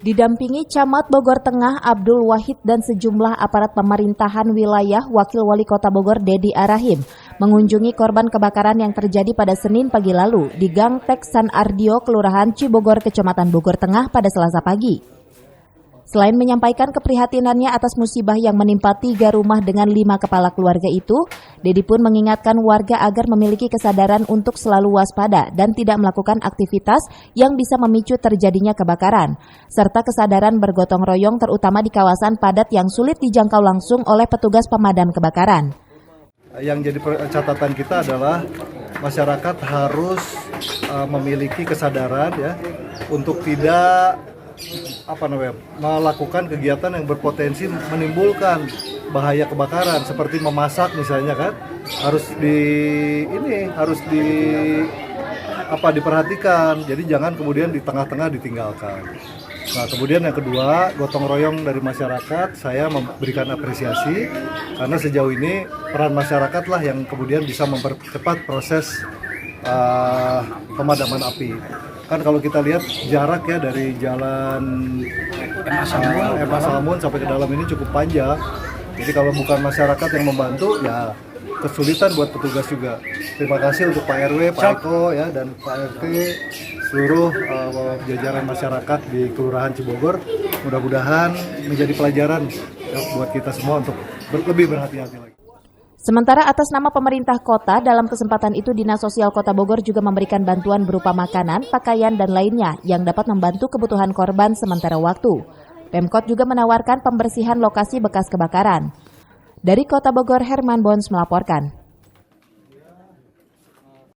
Didampingi Camat Bogor Tengah Abdul Wahid dan sejumlah aparat pemerintahan wilayah, Wakil Wali Kota Bogor Dedi Arahim mengunjungi korban kebakaran yang terjadi pada Senin pagi lalu di Gang Teksan Ardio, Kelurahan Cibogor, Kecamatan Bogor Tengah pada Selasa pagi. Selain menyampaikan keprihatinannya atas musibah yang menimpa 3 rumah dengan 5 kepala keluarga itu, Dedi pun mengingatkan warga agar memiliki kesadaran untuk selalu waspada dan tidak melakukan aktivitas yang bisa memicu terjadinya kebakaran, serta kesadaran bergotong royong terutama di kawasan padat yang sulit dijangkau langsung oleh petugas pemadam kebakaran. Yang jadi catatan kita adalah masyarakat harus memiliki kesadaran ya untuk tidak melakukan kegiatan yang berpotensi menimbulkan bahaya kebakaran seperti memasak misalnya kan harus diperhatikan, jadi jangan kemudian di tengah-tengah ditinggalkan. Nah, kemudian yang kedua, gotong royong dari masyarakat, saya memberikan apresiasi karena sejauh ini peran masyarakat lah yang kemudian bisa mempercepat proses pemadaman api. Kan kalau kita lihat jarak ya dari jalan Emma Salmon sampai ke dalam ini cukup panjang. Jadi kalau bukan masyarakat yang membantu ya kesulitan buat petugas juga. Terima kasih untuk Pak RW, Pak Eko ya dan Pak RT, seluruh jajaran masyarakat di Kelurahan Cibogor. Mudah-mudahan menjadi pelajaran ya, buat kita semua untuk lebih berhati-hati lagi. Sementara atas nama pemerintah kota, dalam kesempatan itu Dinas Sosial Kota Bogor juga memberikan bantuan berupa makanan, pakaian, dan lainnya yang dapat membantu kebutuhan korban sementara waktu. Pemkot juga menawarkan pembersihan lokasi bekas kebakaran. Dari Kota Bogor, Herman Bons melaporkan.